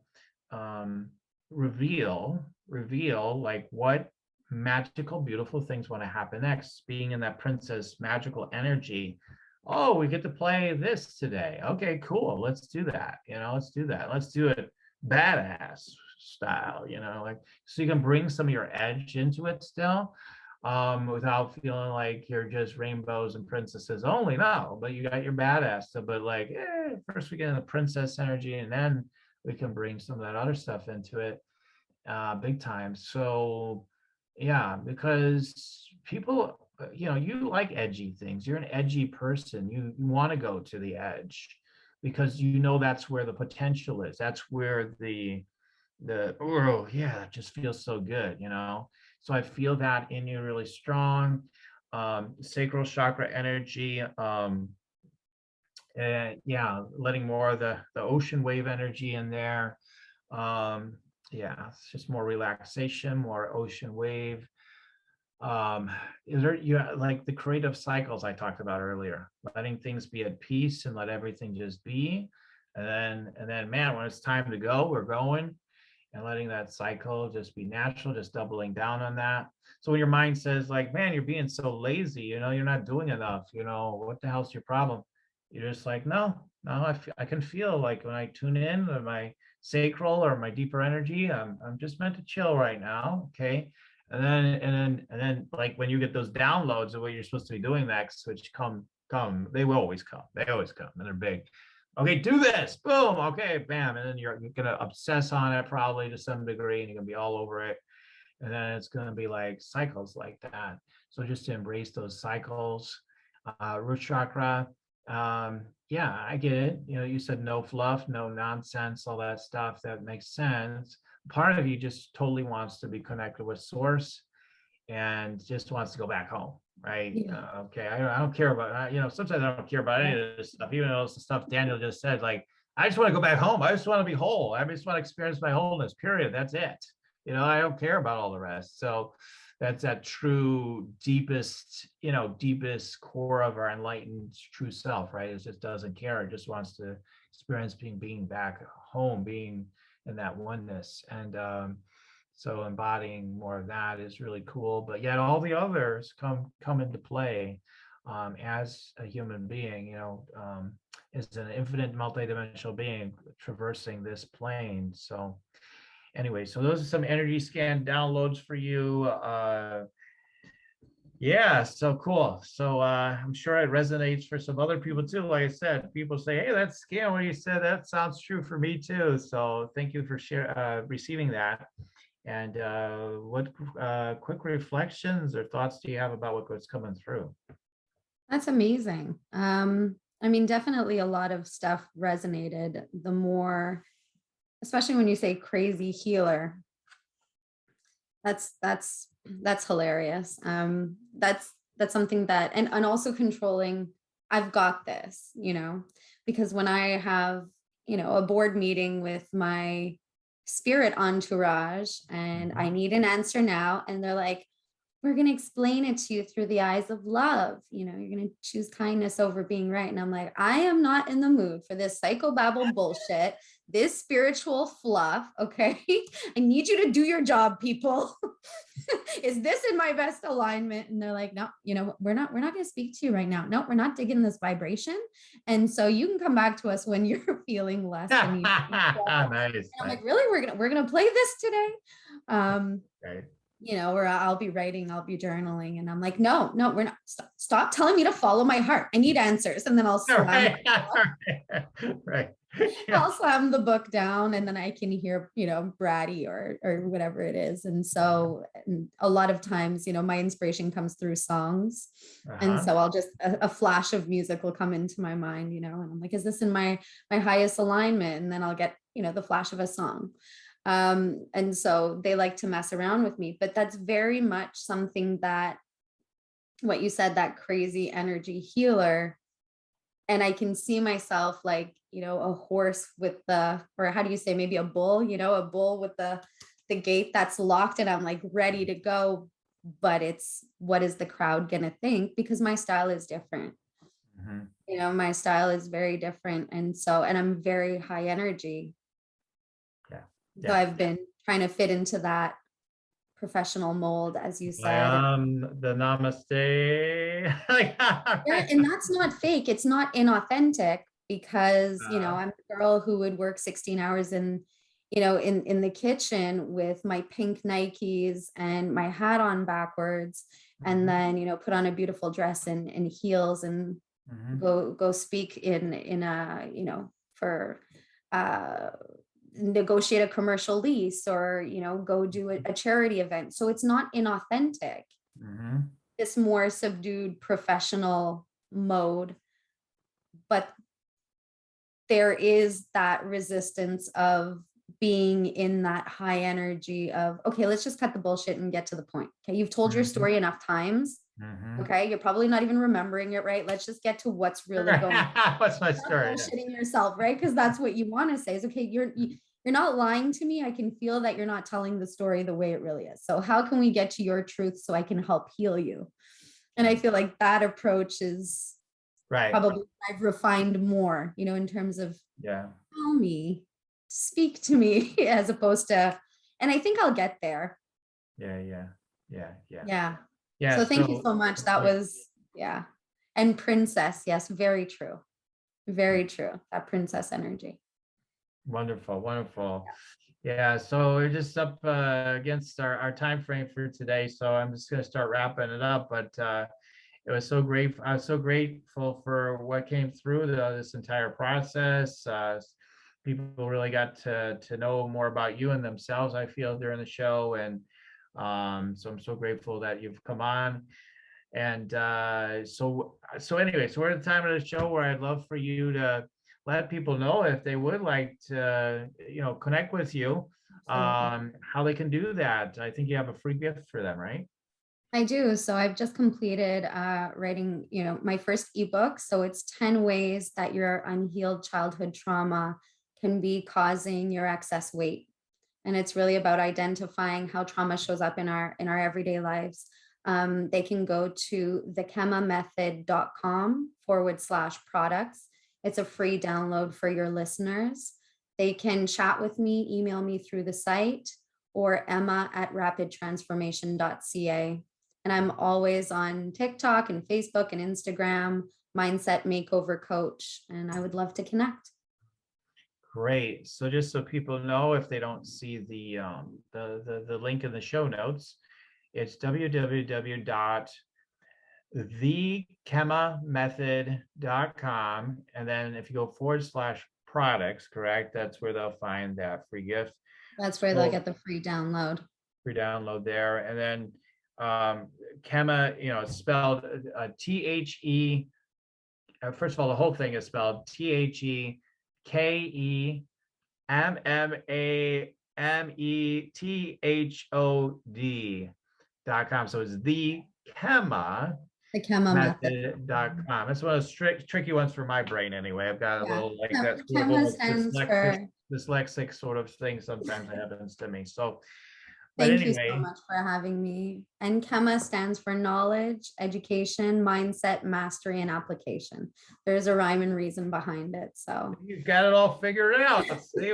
reveal like what magical, beautiful things want to happen next. Being in that princess magical energy. Oh, we get to play this today. Okay, cool. Let's do that. Let's do that. Let's do it badass style, like so you can bring some of your edge into it still. Without feeling like you're just rainbows and princesses only. No, but you got your badass stuff. But like, first we get in the princess energy, and then we can bring some of that other stuff into it, big time. So, yeah, because people, you like edgy things. You're an edgy person. You want to go to the edge because that's where the potential is. That's where oh yeah, it just feels so good, So I feel that in you really strong. Sacral chakra energy. Yeah, letting more of the ocean wave energy in there. Yeah, it's just more relaxation, more ocean wave. Is there like the creative cycles I talked about earlier, letting things be at peace and let everything just be. And then man, when it's time to go, we're going. And letting that cycle just be natural, just doubling down on that. So when your mind says like, man, you're being so lazy, you're not doing enough, what the hell's your problem? You're just like, no, I can feel like when I tune in to my sacral or my deeper energy, I'm just meant to chill right now. Okay. And then like when you get those downloads of what you're supposed to be doing next, which come, they will always come. They always come and they're big. Okay, do this, boom, okay, bam. And then you're gonna obsess on it probably to some degree and you're gonna be all over it. and then it's going to be like cycles like that. So just to embrace those cycles. Root chakra, yeah, I get it. You know, you said no fluff, no nonsense, all that stuff. That makes sense. Part of you just totally wants to be connected with source and just wants to go back home, right? Yeah. Okay, I don't care about, you know, sometimes I don't care about any of this stuff, even though it's the stuff Daniel just said, like, I just want to go back home. I just want to be whole. I just want to experience my wholeness, period. That's it. You know, I don't care about all the rest. So that's that true, deepest, you know, deepest core of our enlightened true self, right? It just doesn't care. It just wants to experience being back home, being in that oneness. And so embodying more of that is really cool. But yet all the others come into play as a human being, you know, is an infinite multidimensional being traversing this plane. So anyway, so those are some energy scan downloads for you. Yeah, so cool. So I'm sure it resonates for some other people too. Like I said, people say, hey, that scan, what you said, that sounds true for me too. So thank you for receiving that. And what quick reflections or thoughts do you have about what's coming through? That's amazing. I mean, definitely a lot of stuff resonated. The more, especially when you say crazy healer, that's hilarious. That's something that, and also controlling, I've got this, you know, because when I have, you know, a board meeting with my spirit entourage and I need an answer now, and they're like, we're going to explain it to you through the eyes of love. You know, you're going to choose kindness over being right. And I'm like, I am not in the mood for this psychobabble bullshit, this spiritual fluff. Okay. I need you to do your job, people. Is this in my best alignment? And they're like, no, you know, we're not going to speak to you right now. No, we're not digging this vibration. And so you can come back to us when you're feeling less. Nice. And I'm like, really? We're going to play this today. Right. You know, where I'll be writing, I'll be journaling, and I'm like, no, we're not. Stop telling me to follow my heart. I need answers. And then I'll slam, right. Yeah. I'll slam the book down, and then I can hear, you know, bratty or whatever it is. And so a lot of times, you know, my inspiration comes through songs. And so I'll just, a flash of music will come into my mind, you know, and I'm like, is this in my highest alignment? And then I'll get, you know, the flash of a song. And so they like to mess around with me, but that's very much something that, what you said, that crazy energy healer. And I can see myself like, you know, a horse with or how do you say, maybe a bull, you know, a bull with the gate that's locked, and I'm like ready to go, but it's, what is the crowd going to think? Because my style is different. You know, my style is very different. And I'm very high energy. So I've been trying to fit into that professional mold, as you said. The namaste. Yeah, and that's not fake. It's not inauthentic, because, you know, I'm a girl who would work 16 hours in, you know, in the kitchen with my pink Nikes and my hat on backwards, and then, you know, put on a beautiful dress and heels and go speak in a, you know, for negotiate a commercial lease, or, you know, go do a charity event. So it's not inauthentic. This more subdued professional mode, but there is that resistance of being in that high energy of, okay, let's just cut the bullshit and get to the point. Okay, you've told your story enough times. Okay, you're probably not even remembering it, right? Let's just get to what's really going on. What's my story? Bullshitting yourself, right? Because that's what you want to say is, okay, you're not lying to me. I can feel that you're not telling the story the way it really is. So how can we get to your truth so I can help heal you? And I feel like that approach is probably I've refined more, you know, in terms of tell me, speak to me, as opposed to, and I think I'll get there. Yeah. So thank you so much. That was, and princess, yes, very true. Very true. That princess energy. Wonderful. Yeah, so we're just up against our time frame for today, so I'm just going to start wrapping it up. But it was so great. I was so grateful for what came through this entire process. People really got to know more about you and themselves, I feel, during the show, and So I'm so grateful that you've come on. And so anyway, so we're at the time of the show where I'd love for you to let people know if they would like to, connect with you, how they can do that. I think you have a free gift for them, right? I do. So I've just completed writing, my first ebook. So it's 10 ways that your unhealed childhood trauma can be causing your excess weight. And it's really about identifying how trauma shows up in our everyday lives. They can go to thekemamethod.com/products. It's a free download for your listeners. They can chat with me, email me through the site, or emma@rapidtransformation.ca. And I'm always on TikTok and Facebook and Instagram, Mindset Makeover Coach, and I would love to connect. Great. So just so people know, if they don't see the link in the show notes, it's www.thekemamethod.com. And then if you go /products, correct, that's where they'll find that free gift. That's where they'll get the free download. Free download there. And then Kema, it's spelled THE. First of all, the whole thing is spelled THEKEMAMETHOD.com. So it's thekemamethod.com. That's one of those tricky ones for my brain anyway. I've got a little like that dyslexic sort of thing sometimes happens to me. So thank you so much for having me. And KEMA stands for knowledge, education, mindset, mastery, and application. There's a rhyme and reason behind it. So you've got it all figured out. See,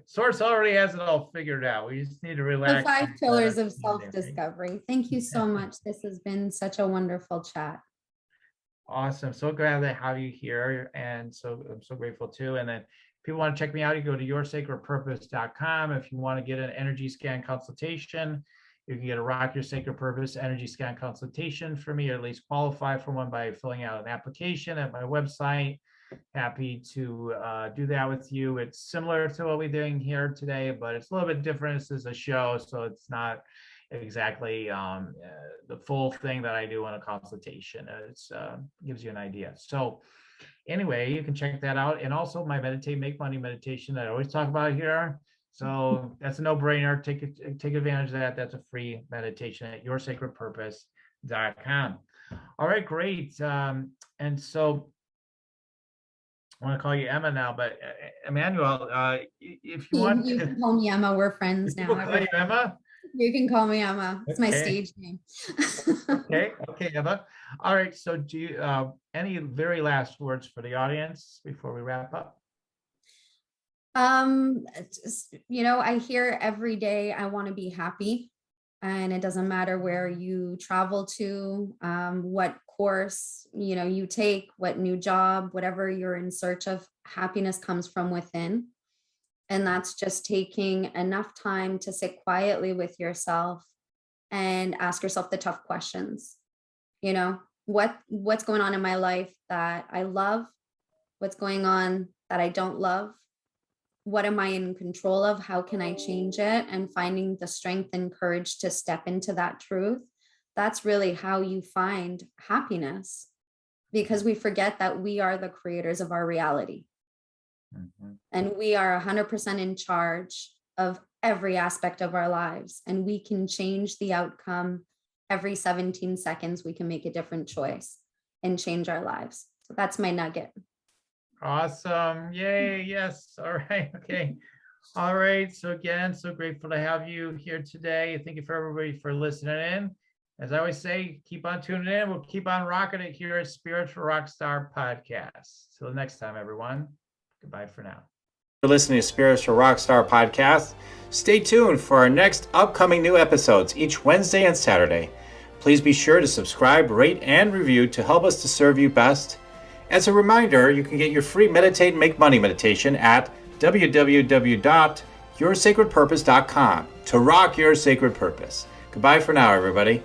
Source already has it all figured out. We just need to relax. The 5 pillars of self-discovery. Thank you so much. This has been such a wonderful chat. Awesome. So glad to have you here. And so I'm so grateful too. And then if you want to check me out, you go to yoursacredpurpose.com. If you want to get an energy scan consultation, you can get a Rock Your Sacred Purpose energy scan consultation for me, or at least qualify for one by filling out an application at my website. Happy to do that with you. It's similar to what we're doing here today, but it's a little bit different. This is a show, so it's not exactly the full thing that I do on a consultation. It gives you an idea. So anyway, you can check that out. And also my Meditate, Make Money meditation that I always talk about here. So that's a no-brainer. Take advantage of that. That's a free meditation at yoursacredpurpose.com. All right, great. And so I want to call you Emma now, but Emmanuelle, if you want, you can call me Emma. We're friends now. Call you Emma? You can call me Emma. It's my stage name. Okay, Emma. All right. So do you any very last words for the audience before we wrap up? I hear every day I want to be happy, and it doesn't matter where you travel to, what course you take, what new job, whatever you're in search of. Happiness comes from within. And that's just taking enough time to sit quietly with yourself and ask yourself the tough questions. What's going on in my life that I love? What's going on that I don't love? What am I in control of? How can I change it? And finding the strength and courage to step into that truth. That's really how you find happiness, because we forget that we are the creators of our reality. Mm-hmm. And we are 100% in charge of every aspect of our lives. And we can change the outcome every 17 seconds. We can make a different choice and change our lives. So that's my nugget. Awesome. Yay. Yes. All right. Okay. All right. So again, so grateful to have you here today. Thank you for everybody for listening in. As I always say, keep on tuning in. We'll keep on rocking it here at Spiritual Rockstar Podcast. Till next time, everyone. Goodbye for now. You're listening to Spiritual Rockstar Podcast. Stay tuned for our next upcoming new episodes each Wednesday and Saturday. Please be sure to subscribe, rate, and review to help us to serve you best. As a reminder, you can get your free Meditate and Make Money meditation at www.yoursacredpurpose.com to rock your sacred purpose. Goodbye for now, everybody.